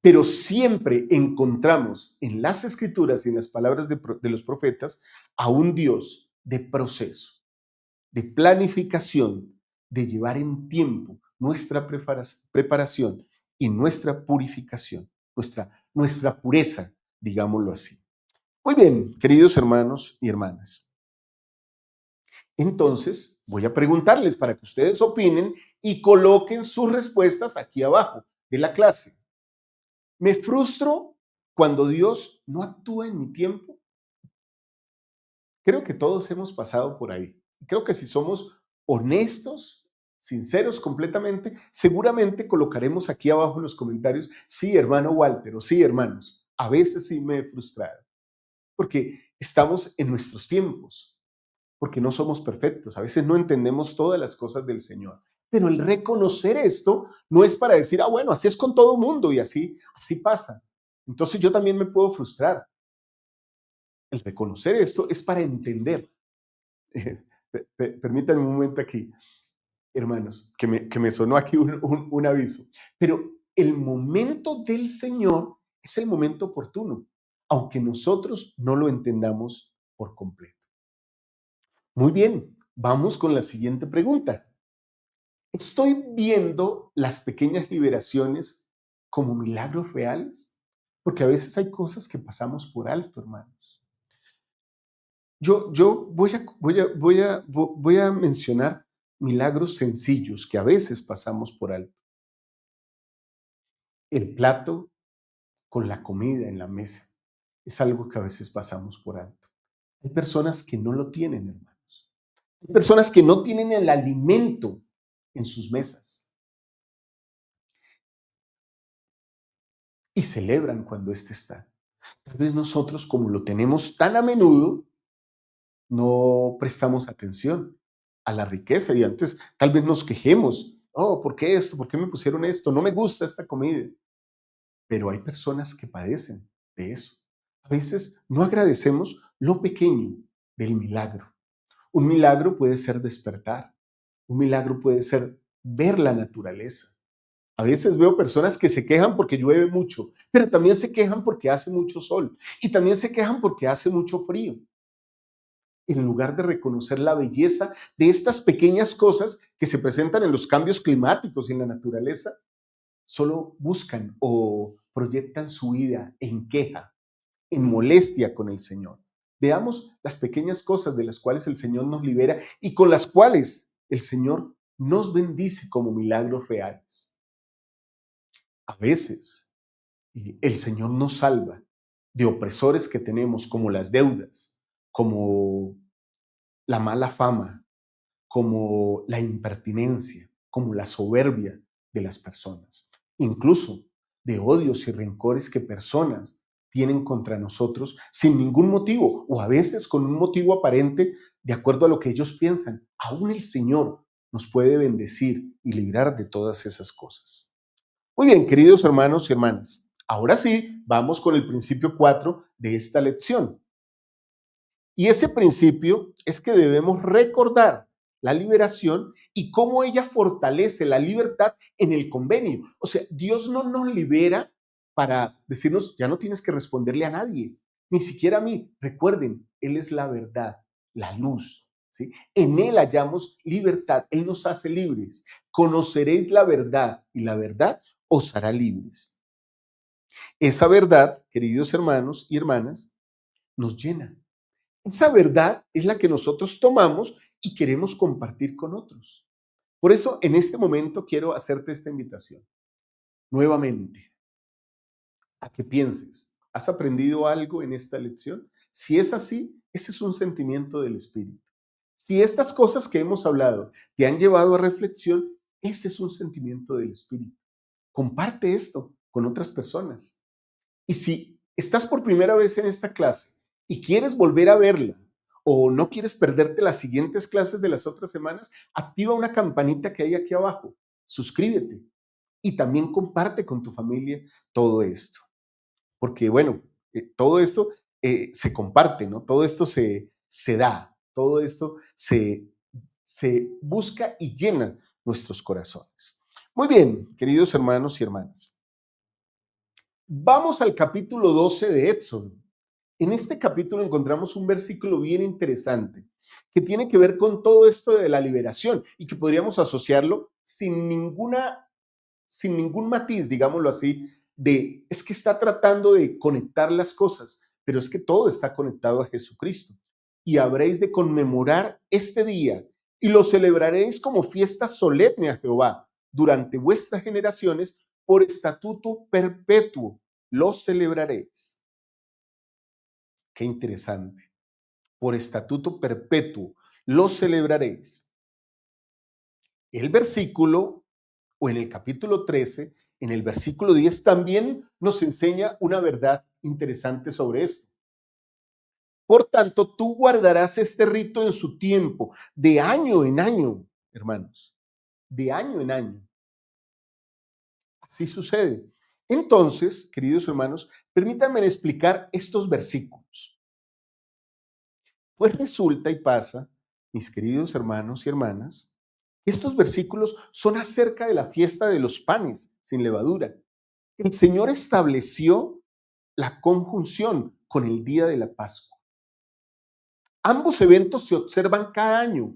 Pero siempre encontramos en las Escrituras y en las palabras de los profetas a un Dios de proceso, de planificación, de llevar en tiempo nuestra preparación y nuestra purificación, nuestra pureza, digámoslo así. Muy bien, queridos hermanos y hermanas. Entonces, voy a preguntarles para que ustedes opinen y coloquen sus respuestas aquí abajo de la clase. ¿Me frustro cuando Dios no actúa en mi tiempo? Creo que todos hemos pasado por ahí. Creo que si somos honestos, sinceros completamente, seguramente colocaremos aquí abajo en los comentarios, sí, hermano Walter, o sí, hermanos, a veces sí me he frustrado, porque estamos en nuestros tiempos, porque no somos perfectos, a veces no entendemos todas las cosas del Señor. Pero el reconocer esto no es para decir, bueno, así es con todo mundo y así pasa. Entonces yo también me puedo frustrar. El reconocer esto es para entender. Permítanme un momento aquí, hermanos, que me sonó aquí un aviso. Pero el momento del Señor es el momento oportuno, aunque nosotros no lo entendamos por completo. Muy bien, vamos con la siguiente pregunta. ¿Estoy viendo las pequeñas liberaciones como milagros reales? Porque a veces hay cosas que pasamos por alto, hermanos. Yo voy a mencionar milagros sencillos que a veces pasamos por alto. El plato con la comida en la mesa es algo que a veces pasamos por alto. Hay personas que no lo tienen, hermanos. Hay personas que no tienen el alimento en sus mesas y celebran cuando éste está. Tal vez nosotros, como lo tenemos tan a menudo, no prestamos atención. a la riqueza y antes tal vez nos quejemos. Oh, ¿por qué esto? ¿Por qué me pusieron esto? No me gusta esta comida. Pero hay personas que padecen de eso. A veces no agradecemos lo pequeño del milagro. Un milagro puede ser despertar. Un milagro puede ser ver la naturaleza. A veces veo personas que se quejan porque llueve mucho, pero también se quejan porque hace mucho sol y también se quejan porque hace mucho frío. En lugar de reconocer la belleza de estas pequeñas cosas que se presentan en los cambios climáticos y en la naturaleza, solo buscan o proyectan su vida en queja, en molestia con el Señor. Veamos las pequeñas cosas de las cuales el Señor nos libera y con las cuales el Señor nos bendice como milagros reales. A veces el Señor nos salva de opresores que tenemos como las deudas, como la mala fama, como la impertinencia, como la soberbia de las personas, incluso de odios y rencores que personas tienen contra nosotros sin ningún motivo o a veces con un motivo aparente de acuerdo a lo que ellos piensan. Aún el Señor nos puede bendecir y librar de todas esas cosas. Muy bien, queridos hermanos y hermanas, ahora sí, vamos con el principio 4 de esta lección. Y ese principio es que debemos recordar la liberación y cómo ella fortalece la libertad en el convenio. O sea, Dios no nos libera para decirnos, ya no tienes que responderle a nadie, ni siquiera a mí. Recuerden, Él es la verdad, la luz. ¿Sí? En Él hallamos libertad, Él nos hace libres. Conoceréis la verdad y la verdad os hará libres. Esa verdad, queridos hermanos y hermanas, nos llena. Esa verdad es la que nosotros tomamos y queremos compartir con otros. Por eso, en este momento quiero hacerte esta invitación. Nuevamente, a que pienses, ¿has aprendido algo en esta lección? Si es así, ese es un sentimiento del Espíritu. Si estas cosas que hemos hablado te han llevado a reflexión, ese es un sentimiento del Espíritu. Comparte esto con otras personas. Y si estás por primera vez en esta clase y quieres volver a verla o no quieres perderte las siguientes clases de las otras semanas, activa una campanita que hay aquí abajo. Suscríbete y también comparte con tu familia todo esto. Porque bueno, todo esto se comparte, ¿no? Todo esto se da, todo esto se busca y llena nuestros corazones. Muy bien, queridos hermanos y hermanas. Vamos al capítulo 12 de Éxodo. En este capítulo encontramos un versículo bien interesante que tiene que ver con todo esto de la liberación y que podríamos asociarlo sin ningún matiz, digámoslo así, de es que está tratando de conectar las cosas, pero es que todo está conectado a Jesucristo. Y habréis de conmemorar este día y lo celebraréis como fiesta solemne a Jehová durante vuestras generaciones por estatuto perpetuo. Lo celebraréis. Qué interesante. Por estatuto perpetuo lo celebraréis. El versículo, o en el capítulo 13, en el versículo 10, también nos enseña una verdad interesante sobre esto. Por tanto, tú guardarás este rito en su tiempo, de año en año, hermanos, de año en año. Así sucede. Entonces, queridos hermanos, permítanme explicar estos versículos. Pues resulta y pasa, mis queridos hermanos y hermanas, que estos versículos son acerca de la fiesta de los panes sin levadura. El Señor estableció la conjunción con el día de la Pascua. Ambos eventos se observan cada año.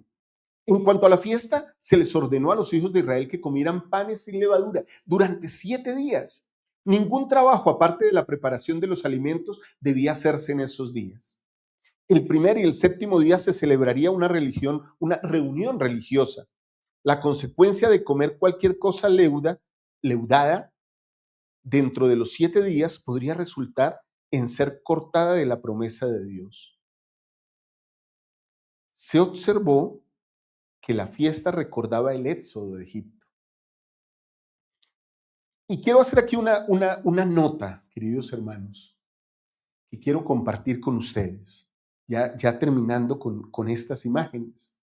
En cuanto a la fiesta, se les ordenó a los hijos de Israel que comieran panes sin levadura durante 7 días. Ningún trabajo, aparte de la preparación de los alimentos, debía hacerse en esos días. El primer y el séptimo día se celebraría una reunión religiosa. La consecuencia de comer cualquier cosa leudada dentro de los 7 días podría resultar en ser cortada de la promesa de Dios. Se observó que la fiesta recordaba el éxodo de Egipto. Y quiero hacer aquí una nota, queridos hermanos, que quiero compartir con ustedes, ya terminando con estas imágenes.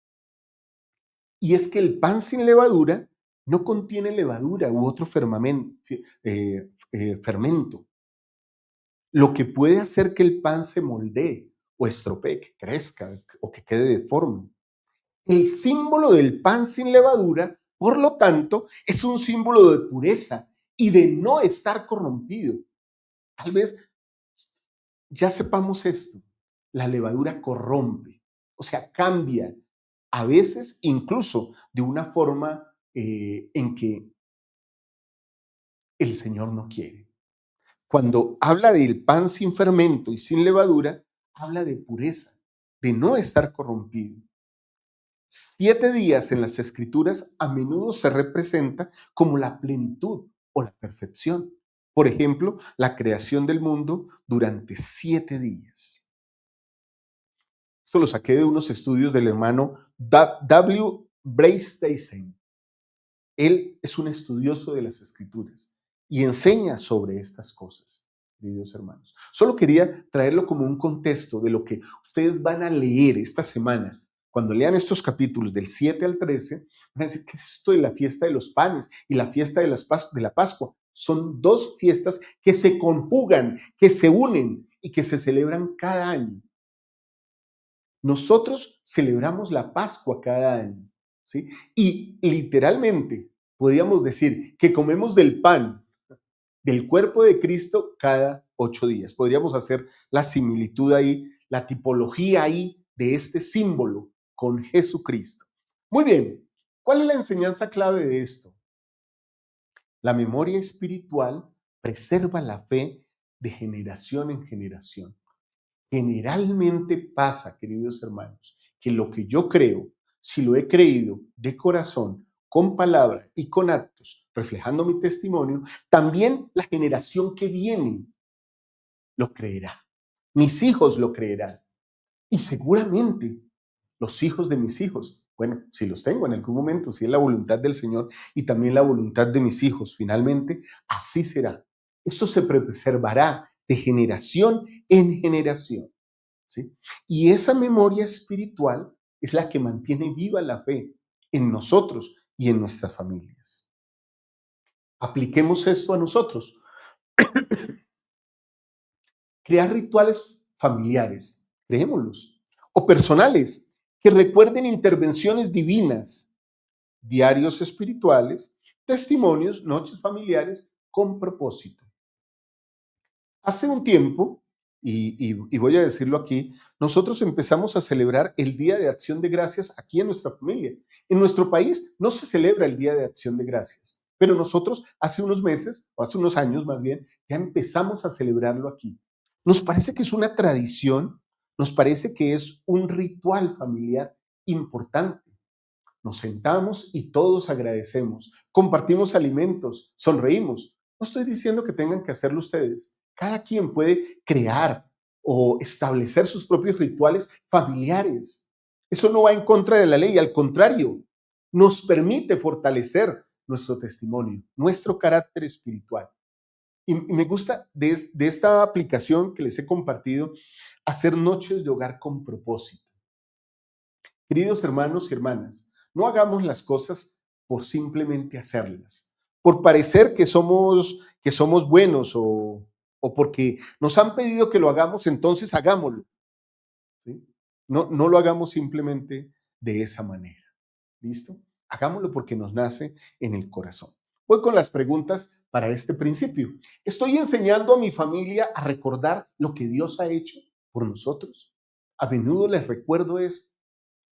Y es que el pan sin levadura no contiene levadura u otro fermento, lo que puede hacer que el pan se moldee o estropee, que crezca o que quede deforme. El símbolo del pan sin levadura, por lo tanto, es un símbolo de pureza y de no estar corrompido. Tal vez ya sepamos esto. La levadura corrompe, o sea, cambia, a veces incluso de una forma en que el Señor no quiere. Cuando habla del pan sin fermento y sin levadura, habla de pureza, de no estar corrompido. 7 días en las Escrituras a menudo se representa como la plenitud o la perfección. Por ejemplo, la creación del mundo durante 7 días. Esto lo saqué de unos estudios del hermano W. Breitstein. Él es un estudioso de las Escrituras y enseña sobre estas cosas, queridos hermanos. Solo quería traerlo como un contexto de lo que ustedes van a leer esta semana. Cuando lean estos capítulos del 7 al 13, van a decir, ¿qué es esto de la fiesta de los panes y la fiesta de la Pascua? Son 2 fiestas que se conjugan, que se unen y que se celebran cada año. Nosotros celebramos la Pascua cada año, ¿sí? Y literalmente podríamos decir que comemos del pan del cuerpo de Cristo cada 8 días. Podríamos hacer la similitud ahí, la tipología ahí de este símbolo con Jesucristo. Muy bien, ¿cuál es la enseñanza clave de esto? La memoria espiritual preserva la fe de generación en generación. Generalmente pasa, queridos hermanos, que lo que yo creo, si lo he creído de corazón, con palabra y con actos, reflejando mi testimonio, también la generación que viene lo creerá. Mis hijos lo creerán. Y seguramente los hijos de mis hijos, bueno, si los tengo en algún momento, si es la voluntad del Señor y también la voluntad de mis hijos, finalmente, así será. Esto se preservará de generación en generación, ¿sí? Y esa memoria espiritual es la que mantiene viva la fe en nosotros y en nuestras familias. Apliquemos esto a nosotros. Crear rituales familiares, creémoslos, o personales, que recuerden intervenciones divinas, diarios espirituales, testimonios, noches familiares con propósito. Hace un tiempo, y voy a decirlo aquí, nosotros empezamos a celebrar el Día de Acción de Gracias aquí en nuestra familia. En nuestro país no se celebra el Día de Acción de Gracias, pero nosotros hace unos meses, o hace unos años más bien, ya empezamos a celebrarlo aquí. Nos parece que es una tradición, nos parece que es un ritual familiar importante. Nos sentamos y todos agradecemos, compartimos alimentos, sonreímos. No estoy diciendo que tengan que hacerlo ustedes. Cada quien puede crear o establecer sus propios rituales familiares. Eso no va en contra de la ley, al contrario, nos permite fortalecer nuestro testimonio, nuestro carácter espiritual. Y me gusta de esta aplicación que les he compartido, hacer noches de hogar con propósito. Queridos hermanos y hermanas, no hagamos las cosas por simplemente hacerlas, por parecer que somos buenos o porque nos han pedido que lo hagamos, entonces hagámoslo, ¿sí? No lo hagamos simplemente de esa manera. ¿Listo? Hagámoslo porque nos nace en el corazón. Voy con las preguntas para este principio. ¿Estoy enseñando a mi familia a recordar lo que Dios ha hecho por nosotros? A menudo les recuerdo eso.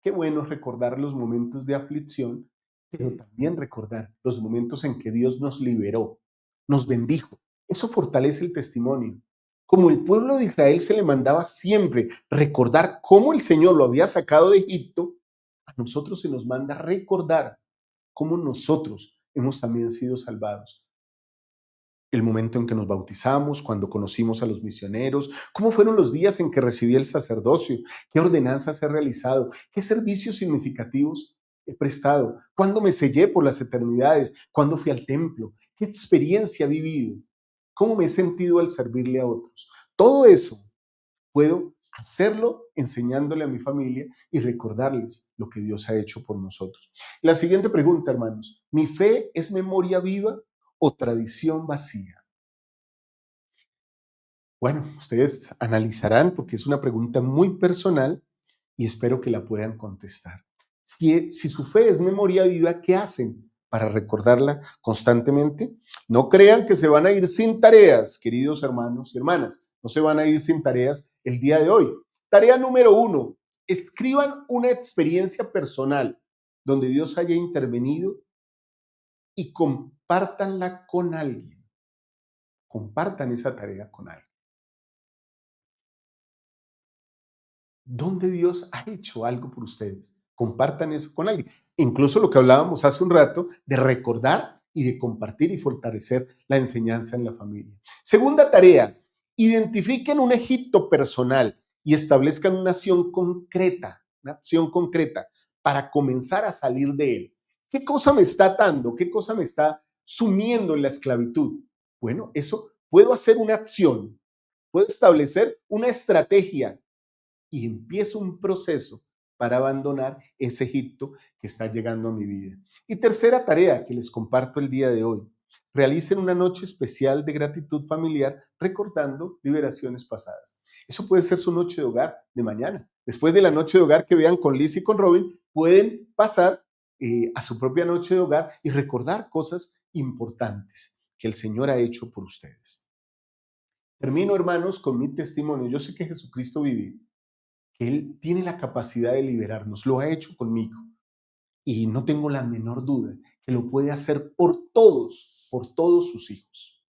Qué bueno recordar los momentos de aflicción, pero también recordar los momentos en que Dios nos liberó, nos bendijo. Eso fortalece el testimonio. Como el pueblo de Israel se le mandaba siempre recordar cómo el Señor lo había sacado de Egipto, a nosotros se nos manda recordar cómo nosotros hemos también sido salvados. El momento en que nos bautizamos, cuando conocimos a los misioneros, cómo fueron los días en que recibí el sacerdocio, qué ordenanzas he realizado, qué servicios significativos he prestado, cuándo me sellé por las eternidades, cuándo fui al templo, qué experiencia he vivido, cómo me he sentido al servirle a otros. Todo eso puedo hacerlo enseñándole a mi familia y recordarles lo que Dios ha hecho por nosotros. La siguiente pregunta, hermanos, ¿mi fe es memoria viva o tradición vacía? Bueno, ustedes analizarán porque es una pregunta muy personal y espero que la puedan contestar. Si su fe es memoria viva, ¿qué hacen para recordarla constantemente? No crean que se van a ir sin tareas, queridos hermanos y hermanas. No se van a ir sin tareas el día de hoy. Tarea número 1, escriban una experiencia personal donde Dios haya intervenido y compártanla con alguien. Compartan esa tarea con alguien. ¿Dónde Dios ha hecho algo por ustedes? Compartan eso con alguien. Incluso lo que hablábamos hace un rato de recordar y de compartir y fortalecer la enseñanza en la familia. Segunda tarea, identifiquen un Egipto personal y establezcan una acción concreta para comenzar a salir de él. ¿Qué cosa me está atando? ¿Qué cosa me está sumiendo en la esclavitud? Bueno, eso puedo hacer una acción, puedo establecer una estrategia y empiezo un proceso para abandonar ese Egipto que está llegando a mi vida. Y tercera tarea que les comparto el día de hoy. Realicen una noche especial de gratitud familiar recordando liberaciones pasadas. Eso puede ser su noche de hogar de mañana. Después de la noche de hogar que vean con Liz y con Robin, pueden pasar a su propia noche de hogar y recordar cosas importantes que el Señor ha hecho por ustedes. Termino, hermanos, con mi testimonio. Yo sé que Jesucristo vive, que Él tiene la capacidad de liberarnos, lo ha hecho conmigo y no tengo la menor duda que lo puede hacer por todos sus hijos.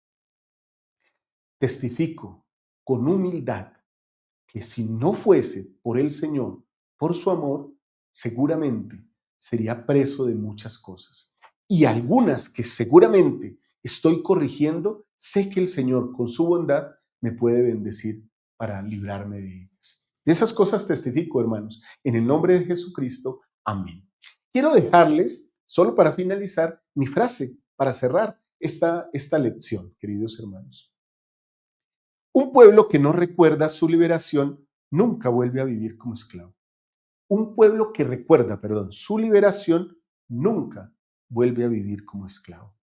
Testifico con humildad que si no fuese por el Señor, por su amor, seguramente sería preso de muchas cosas. Y algunas que seguramente estoy corrigiendo, sé que el Señor con su bondad me puede bendecir para librarme de ellas. De esas cosas testifico, hermanos. En el nombre de Jesucristo, amén. Quiero dejarles, solo para finalizar, mi frase para cerrar esta lección, queridos hermanos. Un pueblo que no recuerda su liberación nunca vuelve a vivir como esclavo. Un pueblo que recuerda, su liberación nunca vuelve a vivir como esclavo.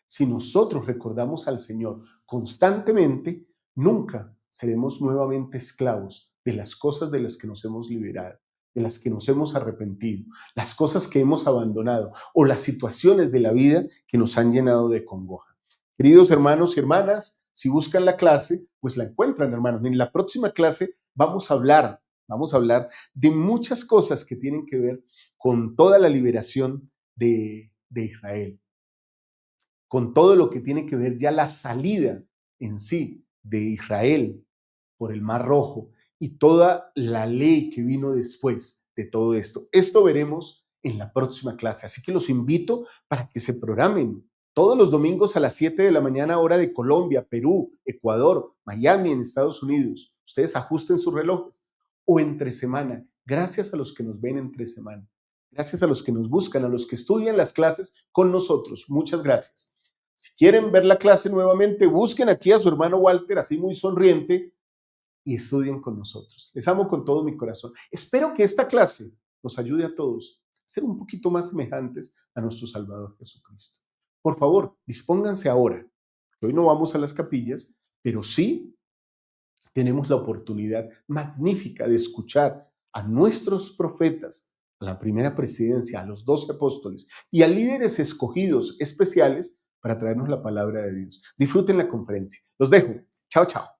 Si nosotros recordamos al Señor constantemente, nunca seremos nuevamente esclavos de las cosas de las que nos hemos liberado, de las que nos hemos arrepentido, las cosas que hemos abandonado o las situaciones de la vida que nos han llenado de congoja. Queridos hermanos y hermanas, si buscan la clase, pues la encuentran, hermanos. En la próxima clase vamos a hablar de muchas cosas que tienen que ver con toda la liberación de Israel, con todo lo que tiene que ver ya la salida en sí de Israel por el Mar Rojo y toda la ley que vino después de todo esto. Esto veremos en la próxima clase, así que los invito para que se programen todos los domingos a las 7 de la mañana, hora de Colombia, Perú, Ecuador, Miami, en Estados Unidos. Ustedes ajusten sus relojes o entre semana. Gracias a los que nos ven entre semana. Gracias a los que nos buscan, a los que estudian las clases con nosotros. Muchas gracias. Si quieren ver la clase nuevamente, busquen aquí a su hermano Walter, así muy sonriente, y estudien con nosotros. Les amo con todo mi corazón. Espero que esta clase nos ayude a todos a ser un poquito más semejantes a nuestro Salvador Jesucristo. Por favor, dispónganse ahora. Hoy no vamos a las capillas, pero sí tenemos la oportunidad magnífica de escuchar a nuestros profetas, a la primera presidencia, a los 12 apóstoles y a líderes escogidos especiales para traernos la palabra de Dios. Disfruten la conferencia. Los dejo. Chao, chao.